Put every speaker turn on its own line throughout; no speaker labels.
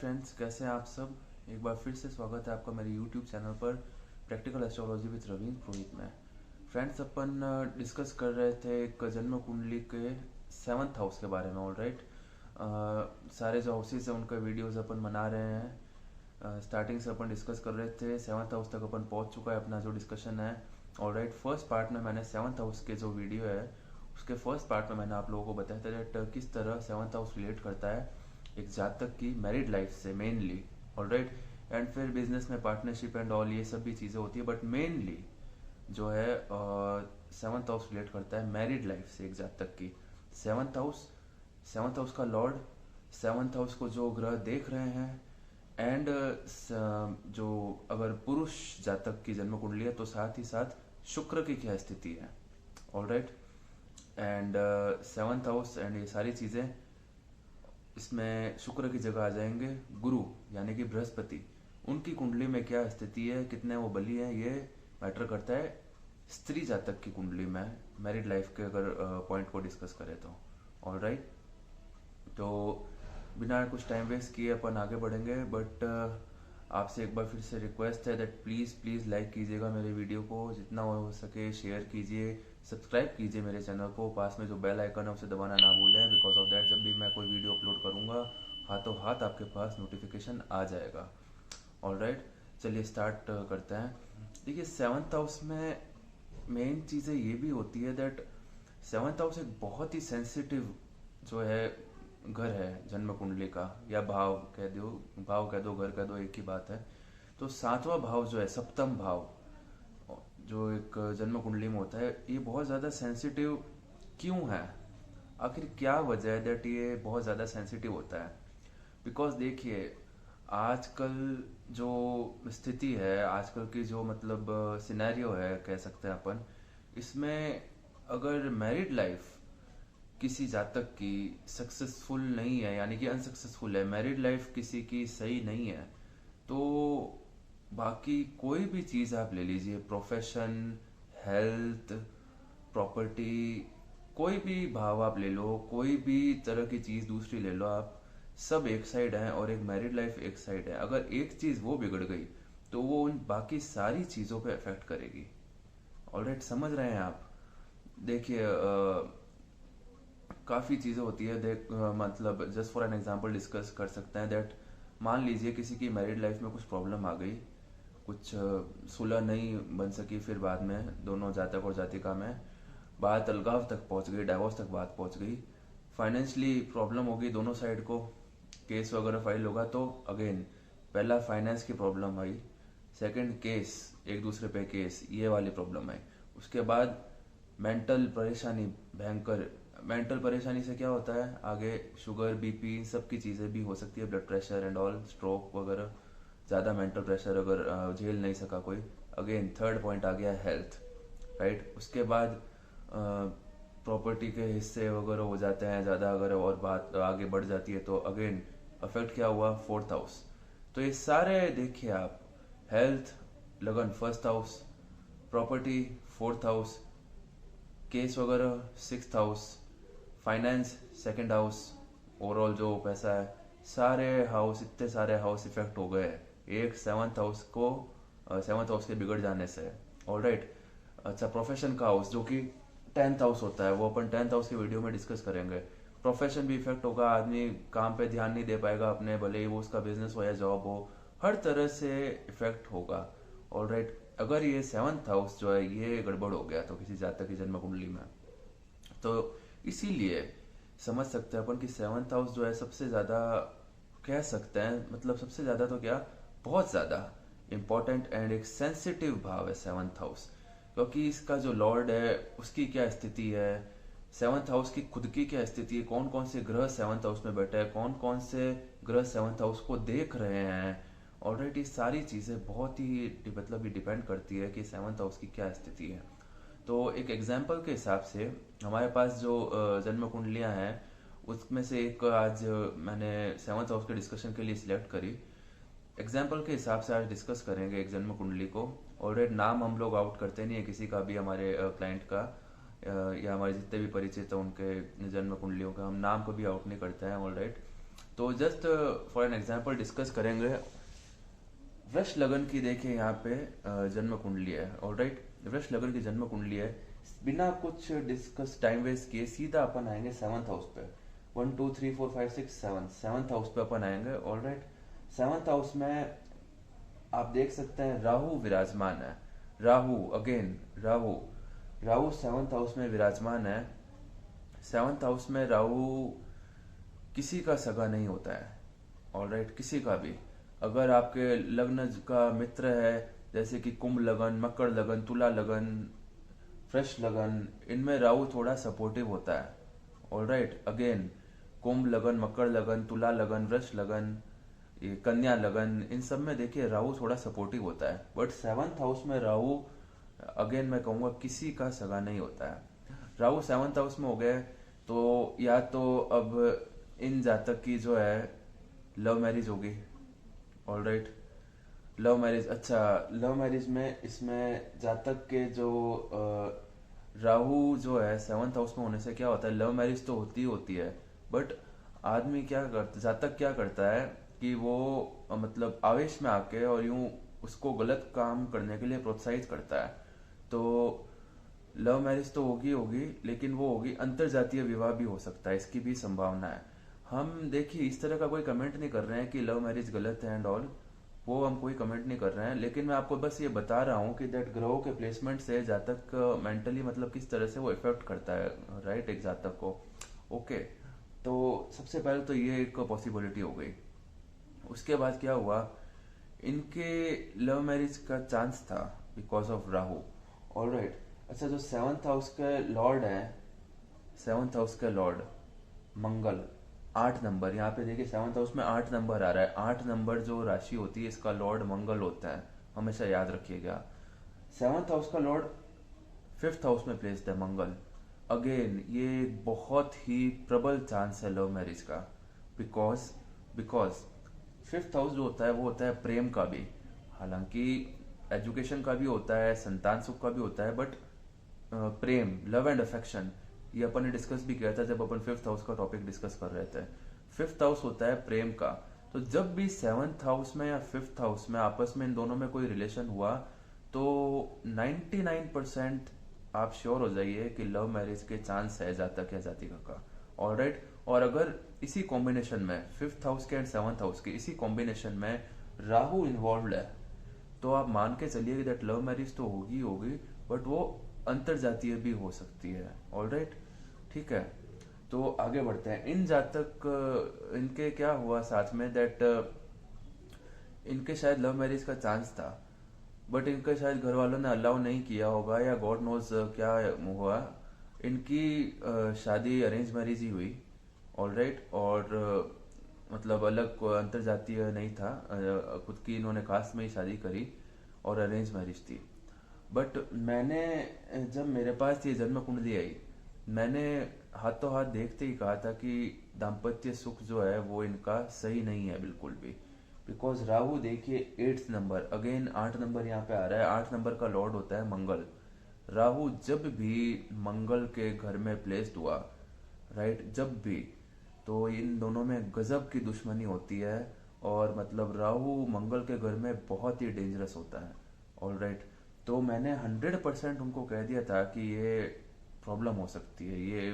Friends, कैसे हैं आप सब। एक बार फिर से स्वागत है आपका मेरे यूट्यूब चैनल पर प्रैक्टिकल एस्ट्रोलॉजी विद रवीन पुरोहित में। फ्रेंड्स, अपन डिस्कस कर रहे थे एक जन्म कुंडली के सेवन्थ हाउस के बारे में। ऑल राइट, सारे जो हाउसेस हैं उनका वीडियोस अपन बना रहे हैं। स्टार्टिंग से अपन डिस्कस कर रहे थे, सेवन्थ हाउस तक अपन पहुंच चुका है अपना जो डिस्कशन है। ऑल राइट, फर्स्ट पार्ट में मैंने सेवन्थ हाउस के जो वीडियो है उसके फर्स्ट पार्ट में मैंने आप लोगों को बताया था that किस तरह सेवन्थ हाउस रिलेट करता है एक जातक की मैरिड लाइफ से मेनली। ऑलराइट, एंड फिर बिजनेस में पार्टनरशिप एंड ऑल ये सब भी चीज़ें होती है, बट मेनली जो है सेवन्थ हाउस रिलेट करता है मैरिड लाइफ से एक जातक की। सेवन्थ हाउस का लॉर्ड, सेवन्थ हाउस को जो ग्रह देख रहे हैं, एंड जो अगर पुरुष जातक की जन्म कुंडली है तो साथ ही साथ शुक्र की क्या स्थिति है। Alright, and seventh house and ये सारी चीज़ें, इसमें शुक्र की जगह आ जाएंगे गुरु यानी कि बृहस्पति। उनकी कुंडली में क्या स्थिति है, कितने वो बली है, ये मैटर करता है स्त्री जातक की कुंडली में मैरिड लाइफ के अगर पॉइंट को डिस्कस करें तो। ऑल राइट, तो बिना कुछ टाइम वेस्ट किए अपन आगे बढ़ेंगे, बट आपसे एक बार फिर से रिक्वेस्ट है दैट प्लीज़ प्लीज़ लाइक कीजिएगा मेरे वीडियो को, जितना हो सके शेयर कीजिए, सब्सक्राइब कीजिए मेरे चैनल को, पास में जो बेल आइकन है उसे दबाना ना भूलें, बिकॉज ऑफ दैट जब भी मैं कोई वीडियो अपलोड करूँगा हाथों हाथ आपके पास नोटिफिकेशन आ जाएगा। ऑल राइट, चलिए स्टार्ट करते हैं। देखिए, सेवन्थ हाउस में मेन चीज़ें ये भी होती है दैट सेवन्थ हाउस एक बहुत ही सेंसिटिव जो है घर है जन्म कुंडली का, या भाव कह दो घर कह दो, एक ही बात है। तो सातवां भाव जो है, सप्तम भाव, जो एक जन्म कुंडली में होता है, ये बहुत ज़्यादा सेंसिटिव क्यों है, आखिर क्या वजह है दैट ये बहुत ज़्यादा सेंसिटिव होता है। बिकॉज देखिए, आजकल जो स्थिति है, आजकल की जो मतलब सिनेरियो है कह सकते हैं अपन, इसमें अगर मैरिड लाइफ किसी जातक की सक्सेसफुल नहीं है, यानी कि अनसक्सेसफुल है, मैरिड लाइफ किसी की सही नहीं है, तो बाकी कोई भी चीज़ आप ले लीजिए, प्रोफेशन, हेल्थ, प्रॉपर्टी, कोई भी भाव आप ले लो, कोई भी तरह की चीज़ दूसरी ले लो आप, सब एक साइड है और एक मैरिड लाइफ एक साइड है। अगर एक चीज़ वो बिगड़ गई तो वो उन बाकी सारी चीज़ों पे अफेक्ट करेगी। ऑलराइट, समझ रहे हैं आप। देखिए, काफ़ी चीज़ें होती है, मतलब just for an example discuss कर सकते हैं दैट मान लीजिए किसी की मैरिड लाइफ में कुछ प्रॉब्लम आ गई, कुछ सुलह नहीं बन सकी, फिर बाद में दोनों जातक और जातिका में बात अलगाव तक पहुंच गई, डाइवोर्स तक बात पहुंच गई, फाइनेंशियली प्रॉब्लम होगी दोनों साइड को, केस वगैरह फाइल होगा तो अगेन पहला फाइनेंस की प्रॉब्लम आई, सेकंड केस, एक दूसरे पे केस, ये वाली प्रॉब्लम आई, उसके बाद मेंटल परेशानी भयंकर। मेंटल परेशानी से क्या होता है, आगे शुगर, बीपी, इन सब की चीज़ें भी हो सकती है, blood pressure and all, stroke वगैरह। ज़्यादा मेंटल प्रेशर अगर झेल नहीं सका कोई, अगेन थर्ड पॉइंट आ गया हेल्थ। राइट, उसके बाद प्रॉपर्टी के हिस्से वगैरह हो जाते हैं ज़्यादा, अगर और बात आगे बढ़ जाती है तो अगेन अफेक्ट क्या हुआ, फोर्थ हाउस। तो ये सारे देखिए आप, हेल्थ लगन first house, property fourth house, case वगैरह sixth house, finance second house, overall जो पैसा है, सारे हाउस, इतने सारे हाउस इफेक्ट हो गए एक सेवन्थ हाउस के बिगड़ जाने से। ऑल राइट, अच्छा, प्रोफेशन का हाउस जो कि टेंथ हाउस होता है, वो अपन टेंथ हाउस के वीडियो में डिस्कस करेंगे। प्रोफेशन भी इफेक्ट होगा, आदमी काम पे ध्यान नहीं दे पाएगा अपने, भले ही वो उसका बिजनेस हो या जॉब हो, हर तरह से इफेक्ट होगा। ऑल राइट, अगर ये सेवन्थ हाउस जो है ये गड़बड़ हो गया तो किसी जातक की जन्म कुंडली में, तो इसीलिए समझ सकते हैं अपन कि सेवन्थ हाउस जो है सबसे ज़्यादा, कह सकते हैं मतलब सबसे ज़्यादा तो क्या, बहुत ज़्यादा इम्पोर्टेंट एंड एक सेंसिटिव भाव है सेवन्थ हाउस, क्योंकि इसका जो लॉर्ड है उसकी क्या स्थिति है, सेवन्थ हाउस की खुद की क्या स्थिति है, कौन कौन से ग्रह सेवन्थ हाउस में बैठे हैं, कौन कौन से ग्रह सेवन्थ हाउस को देख रहे हैं। ऑलरेडी सारी चीज़ें बहुत ही मतलब ये डिपेंड करती है कि सेवन्थ हाउस की क्या स्थिति है। तो एक एग्जाम्पल के हिसाब से हमारे पास जो जन्म कुंडलियाँ हैं उसमें से एक आज मैंने सेवन्थ हाउस के डिस्कशन के लिए सिलेक्ट करी। एग्जाम्पल के हिसाब से आज डिस्कस करेंगे एक जन्म कुंडली को। ऑलरेडी नाम हम लोग आउट करते नहीं है किसी का भी, हमारे क्लाइंट का या हमारे जितने भी परिचित हैं उनके जन्म कुंडलियों का हम नाम कभी आउट नहीं करते हैं। ऑलराइट, तो just for an example discuss करेंगे। वृष लगन की देखिए यहाँ पे जन्म कुंडली है, ऑलराइट। वृष लगन की जन्म कुंडली है। बिना कुछ डिस्कस टाइम वेस्ट किए सीधा अपन आएंगे सेवंथ हाउस पे। 1 2 3 4 5 6 7 सेवंथ हाउस पे अपन आएंगे, ऑलराइट। सेवंथ हाउस में आप देख सकते हैं राहु विराजमान है। Rahu again, Rahu Rahu seventh house में विराजमान है। सेवंथ हाउस में राहु किसी का सगा नहीं होता है, ऑलराइट, किसी का भी। अगर आपके लग्न का मित्र है, जैसे कि कुंभ लगन, मकर लगन, तुला लगन, वृष लगन, इनमें राहु थोड़ा सपोर्टिव होता है, ऑलराइट। अगेन कुंभ लगन, मकर लगन, तुला लगन, वृष लगन, ये कन्या लगन, इन सब में देखिए राहु थोड़ा सपोर्टिव होता है। बट सेवंथ हाउस में राहु अगेन मैं कहूंगा किसी का सगा नहीं होता है। राहु सेवंथ हाउस में हो गए तो या तो अब इन जातक की जो है लव मैरिज होगी, ऑलराइट। लव मैरिज, अच्छा, लव मैरिज में इसमें जातक के जो राहु जो है सेवंथ हाउस में होने से क्या होता है, लव मैरिज तो होती है। बट आदमी क्या करता, जातक क्या करता है कि वो मतलब आवेश में आके और यूं उसको गलत काम करने के लिए प्रोत्साहित करता है। तो लव मैरिज तो होगी होगी, लेकिन वो होगी अंतर जातीय विवाह भी हो सकता है, इसकी भी संभावना है। हम देखिए इस तरह का कोई कमेंट नहीं कर रहे हैं कि लव मैरिज गलत है एंड ऑल, वो हम कोई कमेंट नहीं कर रहे हैं। लेकिन मैं आपको बस ये बता रहा हूँ कि दैट ग्रहों के प्लेसमेंट से जातक मेंटली मतलब किस तरह से वो इफेक्ट करता है, राइट, एक जातक को। ओके, तो सबसे पहले तो ये एक पॉसिबिलिटी हो गई। उसके बाद क्या हुआ, इनके लव मैरिज का चांस था बिकॉज ऑफ राहु, ऑलराइट। अच्छा, जो सेवंथ हाउस के लॉर्ड है, सेवंथ हाउस के लॉर्ड मंगल, 8 नंबर, यहाँ पे देखिए सेवंथ हाउस में 8 नंबर आ रहा है। 8 नंबर जो राशि होती है इसका लॉर्ड मंगल होता है, हमेशा याद रखिएगा। सेवंथ हाउस का लॉर्ड फिफ्थ हाउस में प्लेस्ड है मंगल। अगेन ये बहुत ही प्रबल चांस है लव मैरिज का, बिकॉज बिकॉज फिफ्थ हाउस जो होता है वो होता है प्रेम का भी। हालांकि एजुकेशन का भी होता है, संतान सुख का भी होता है, but Prem, love and affection, ये अपन ने डिस्कस भी किया था जब अपन फिफ्थ हाउस का टॉपिक डिस्कस कर रहे थे। फिफ्थ हाउस होता है प्रेम का। तो जब भी सेवंथ हाउस में या फिफ्थ हाउस में आपस में इन दोनों में कोई रिलेशन हुआ तो 99% आप श्योर हो जाइए कि लव मैरिज के चांस है जातक या जातिका का, ऑलराइट। और अगर इसी कॉम्बिनेशन में फिफ्थ हाउस के एंड सेवंथ हाउस के इसी कॉम्बिनेशन में राहु इन्वॉल्व है तो आप मान के चलिए कि दैट लव मैरिज तो होगी होगी, बट वो अंतर जातीय भी हो सकती है, ऑलराइट, ठीक है। तो आगे बढ़ते हैं। इन जातक इनके क्या हुआ साथ में, दैट इनके शायद लव मैरिज का चांस था, बट इनका शायद घर वालों ने अलाउ नहीं किया होगा या गॉड नोज क्या हुआ। इनकी शादी अरेंज मैरिज ही हुई, ऑलराइट। और मतलब अलग अंतर जातीय नहीं था, खुद की इन्होंने कास्ट में ही शादी करी और अरेंज मैरिज थी। बट मैंने जब मेरे पास ये जन्म कुंडली आई, मैंने हाथों हाथ देखते ही कहा था कि दाम्पत्य सुख जो है वो इनका सही नहीं है बिल्कुल भी। बिकॉज राहु देखिए 8 नंबर, अगेन 8 नंबर यहाँ पे आ रहा है। 8 नंबर का लॉर्ड होता है मंगल। राहु जब भी मंगल के घर में प्लेस्ड हुआ, राइट, जब भी, तो इन दोनों में गजब की दुश्मनी होती है। और मतलब राहु मंगल के घर में बहुत ही डेंजरस होता है, ऑलराइट। तो मैंने 100% उनको कह दिया था कि ये प्रॉब्लम हो सकती है, ये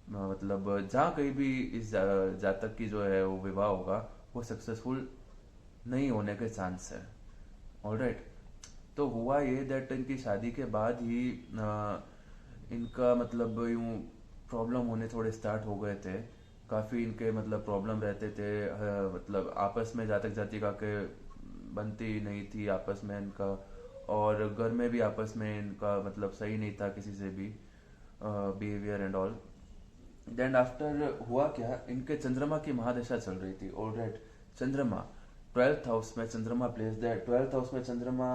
मतलब जहाँ कहीं भी इस जातक की जो है वो विवाह होगा वो सक्सेसफुल नहीं होने के चांस है, ऑलराइट। तो हुआ ये दैट इनकी शादी के बाद ही इनका मतलब यूं प्रॉब्लम होने थोड़े स्टार्ट हो गए थे। काफ़ी इनके मतलब प्रॉब्लम रहते थे, मतलब आपस में जातक जातिका के बनती नहीं थी आपस में इनका, और घर में भी आपस में इनका मतलब सही नहीं था किसी से भी behaviour and all. Then after हुआ क्या, इनके चंद्रमा की महादशा चल रही थी, ऑलराइट। चंद्रमा 12th हाउस में चंद्रमा प्लेस है। 12th हाउस में चंद्रमा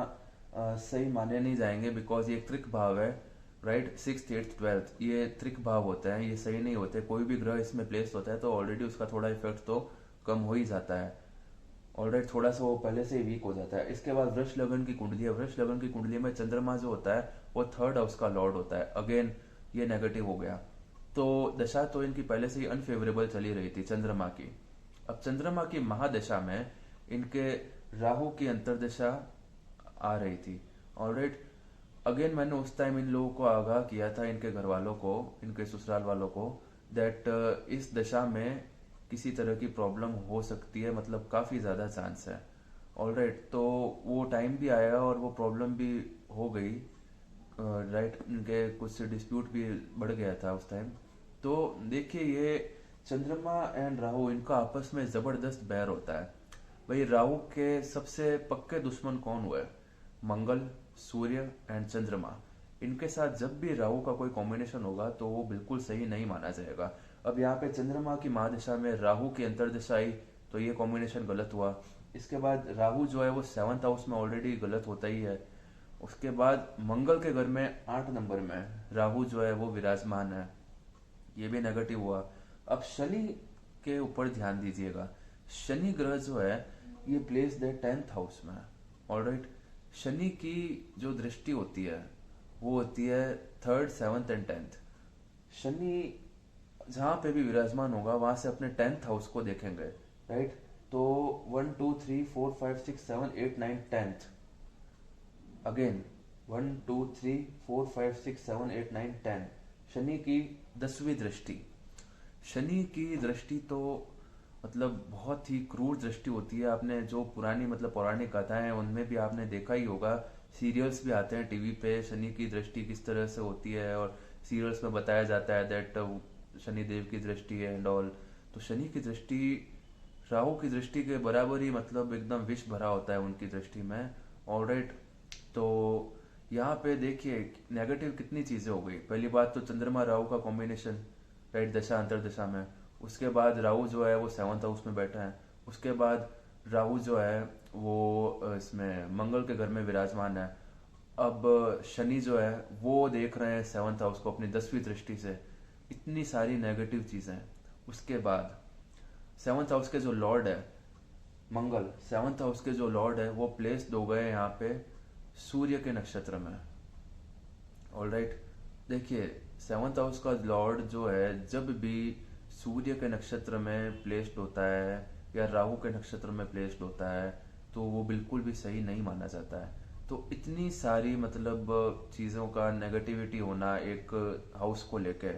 सही माने नहीं जाएंगे बिकॉज ये त्रिक भाव है, राइट। 6th 8th 12th ये त्रिक भाव होते हैं, ये सही नहीं होते। कोई भी ग्रह इसमें प्लेस होता है तो ऑलरेडी उसका थोड़ा इफेक्ट तो कम हो ही जाता है, ऑलराइट, थोड़ा सा वो पहले से ही वीक हो जाता है। इसके बाद वृष लगन की कुंडली है। वृष लगन की कुंडली में चंद्रमा जो होता है वो 3rd हाउस का लॉर्ड होता है। अगेन ये नेगेटिव हो गया। तो दशा तो इनकी पहले से ही अनफेवरेबल चली रही थी चंद्रमा की। अब चंद्रमा की महादशा में इनके राहु की अंतर्दशा आ रही थी। ऑलराइट, अगेन मैंने उस टाइम इन लोगों को आगाह किया था, इनके घर वालों को, इनके ससुराल वालों को, दैट इस दशा में किसी तरह की प्रॉब्लम हो सकती है, मतलब काफी ज्यादा चांस है। ऑलराइट, तो वो टाइम भी आया और वो प्रॉब्लम भी हो गई। राइट, इनके कुछ डिस्प्यूट भी बढ़ गया था उस टाइम। तो देखिए, ये चंद्रमा एंड राहु, इनका आपस में जबरदस्त बैर होता है। भाई, राहु के सबसे पक्के दुश्मन कौन हुए? मंगल, सूर्य एंड चंद्रमा। इनके साथ जब भी राहु का कोई कॉम्बिनेशन होगा तो वो बिल्कुल सही नहीं माना जाएगा। अब यहाँ पे चंद्रमा की महादशा में राहु की अंतर्दशा आई, तो ये कॉम्बिनेशन गलत हुआ। इसके बाद राहु जो है वो 7th हाउस में ऑलरेडी गलत होता ही है। उसके बाद मंगल के घर में 8 नंबर में राहु जो है वो विराजमान है, ये भी नेगेटिव हुआ। अब शनि के ऊपर ध्यान दीजिएगा। शनि ग्रह जो है ये प्लेस द 10th हाउस में। ऑलराइट, शनि की जो दृष्टि होती है वो होती है 3rd, 7th and 10th। Shani जहां पे भी विराजमान होगा वहां से अपने 10th हाउस को देखेंगे। राइट, तो 1 2 3 4 5 6 7 8 9 10th, अगेन 1 2 3 4 5 6 7 8 9 10, शनि की 10वीं दृष्टि। शनि की दृष्टि तो मतलब बहुत ही क्रूर दृष्टि होती है। आपने जो पुरानी मतलब पौराणिक कथाएं हैं उनमें भी आपने देखा ही होगा, सीरियल्स भी आते हैं टीवी पे, शनि की दृष्टि किस तरह से होती है, और सीरियल्स में बताया जाता है दैट शनि देव की दृष्टि है एंड ऑल। तो शनि की दृष्टि राहु की दृष्टि के बराबर ही, मतलब एकदम विष भरा होता है उनकी दृष्टि में। ऑलराइट, तो यहाँ पे देखिए नेगेटिव कितनी चीजें हो गई। पहली बात तो चंद्रमा राहु का कॉम्बिनेशन, राइट, दशा अंतरदशा में। उसके बाद राहु जो है वो 7th हाउस में बैठा है। उसके बाद राहु जो है वो इसमें मंगल के घर में विराजमान है। अब शनि जो है वो देख रहे हैं 7th हाउस को अपनी 10वीं दृष्टि से। इतनी सारी नेगेटिव चीजें। उसके बाद 7th हाउस के जो लॉर्ड है मंगल, 7th हाउस के जो लॉर्ड है वो प्लेस्ड हो गए यहाँ पे सूर्य के नक्षत्र में। ऑलराइट, देखिए 7th हाउस का लॉर्ड जो है जब भी सूर्य के नक्षत्र में प्लेस्ड होता है या राहु के नक्षत्र में प्लेस्ड होता है तो वो बिल्कुल भी सही नहीं माना जाता है। तो इतनी सारी मतलब चीज़ों का नेगेटिविटी होना एक हाउस को लेके,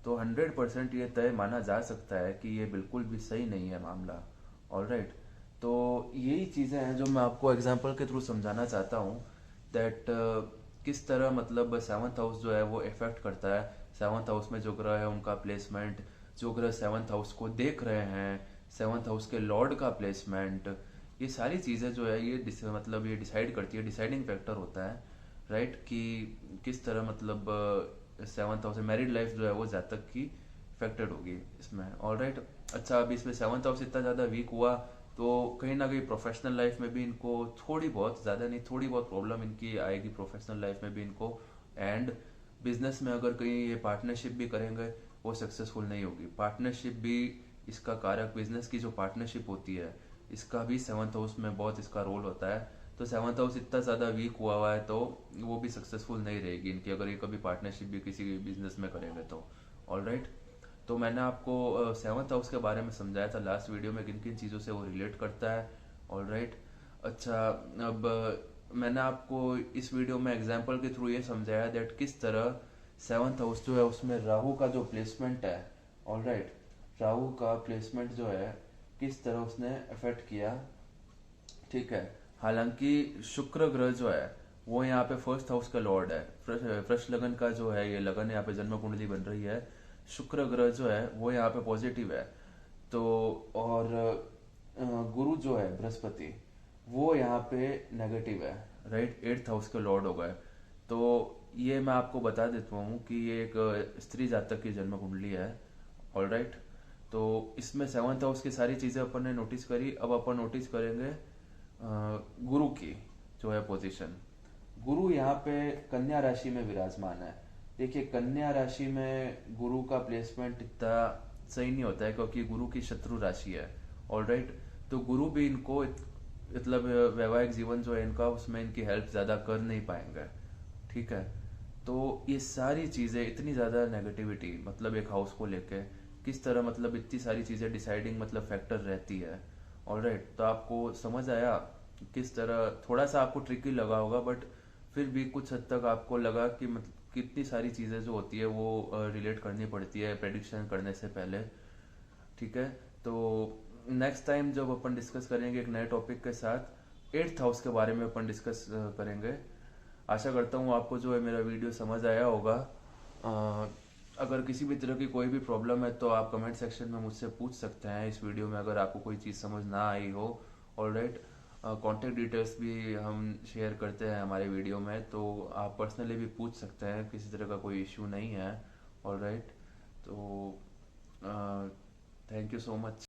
तो 100% ये तय माना जा सकता है कि ये बिल्कुल भी सही नहीं है मामला। ऑलराइट, तो यही चीज़ें हैं जो मैं आपको एग्जांपल के थ्रू समझाना चाहता हूँ दैट किस तरह मतलब 7th हाउस जो है वो इफेक्ट करता है। 7th हाउस में जो ग्रह है उनका प्लेसमेंट, जो ग्रह 7th हाउस को देख रहे हैं, 7th हाउस के लॉर्ड का प्लेसमेंट, ये सारी चीज़ें जो है ये मतलब ये डिसाइड करती है, डिसाइडिंग फैक्टर होता है। राइट, कि किस तरह मतलब 7th हाउस मैरिड लाइफ जो है वो जातक की इफेक्टेड होगी इसमें। ऑलराइट, अच्छा, अभी इसमें 7th हाउस इतना ज़्यादा वीक हुआ तो कहीं ना कहीं प्रोफेशनल लाइफ में भी इनको थोड़ी बहुत, ज़्यादा नहीं, थोड़ी बहुत प्रॉब्लम इनकी आएगी प्रोफेशनल लाइफ में भी इनको। एंड बिजनेस में अगर कहीं ये पार्टनरशिप भी करेंगे वो सक्सेसफुल नहीं होगी। पार्टनरशिप भी इसका कारक, बिजनेस की जो पार्टनरशिप होती है इसका भी 7th हाउस में बहुत इसका रोल होता है। तो 7th हाउस इतना ज़्यादा वीक हुआ है तो वो भी सक्सेसफुल नहीं रहेगी इनकी, अगर ये कभी पार्टनरशिप भी किसी बिजनेस में करेंगे तो। ऑलराइट, तो मैंने आपको 7th हाउस के बारे में समझाया था लास्ट वीडियो में, किन किन चीज़ों से वो रिलेट करता है। ऑलराइट, अच्छा, अब मैंने आपको इस वीडियो में एग्जांपल के थ्रू ये समझाया दैट किस तरह 7th हाउस जो है उसमें राहु का जो प्लेसमेंट है, ऑलराइट, राहु का प्लेसमेंट जो है किस तरह उसने अफेक्ट किया। ठीक है, हालांकि शुक्र ग्रह जो है वो यहाँ पे 1st हाउस का लॉर्ड है। फ्रेश लगन का जो है ये लगन यहाँ पे जन्म कुंडली बन रही है, शुक्र ग्रह जो है वो यहाँ पे पॉजिटिव है। तो और गुरु जो है बृहस्पति वो यहाँ पे नेगेटिव है। राइट, 8th हाउस के लॉर्ड हो गए। तो ये मैं आपको बता देता हूँ कि ये एक स्त्री जातक की जन्म कुंडली है। ऑलराइट, तो इसमें 7th हाउस की सारी चीजें अपन ने नोटिस करी। अब अपन नोटिस करेंगे गुरु की जो है पोजीशन। गुरु यहाँ पे कन्या राशि में विराजमान है। देखिए, कन्या राशि में गुरु का प्लेसमेंट इतना सही नहीं होता है क्योंकि गुरु की शत्रु राशि है। ऑलराइट, तो गुरु भी इनको मतलब वैवाहिक जीवन जो है इनका उसमें इनकी हेल्प ज्यादा कर नहीं पाएंगे। ठीक है, तो ये सारी चीजें, इतनी ज्यादा नेगेटिविटी मतलब एक हाउस को लेके, किस तरह मतलब इतनी सारी चीज़ें डिसाइडिंग मतलब फैक्टर रहती है। ऑलराइट, तो आपको समझ आया कि किस तरह, थोड़ा सा आपको ट्रिकी लगा होगा बट फिर भी कुछ हद तक आपको लगा कि मतलब कितनी सारी चीज़ें जो होती है वो रिलेट करनी पड़ती है प्रेडिक्शन करने से पहले। ठीक है, तो नेक्स्ट टाइम जब अपन डिस्कस करेंगे एक नए टॉपिक के साथ, एट्थ हाउस के बारे में अपन डिस्कस करेंगे। आशा करता हूँ आपको जो है मेरा वीडियो समझ आया होगा। अ, अगर किसी भी तरह की कोई भी प्रॉब्लम है तो आप कमेंट सेक्शन में मुझसे पूछ सकते हैं इस वीडियो में, अगर आपको कोई चीज़ समझ ना आई हो। ऑलराइट, कॉन्टेक्ट डिटेल्स भी हम शेयर करते हैं हमारे वीडियो में, तो आप पर्सनली भी पूछ सकते हैं, किसी तरह का कोई इश्यू नहीं है। ऑलराइट, तो थैंक यू सो मच।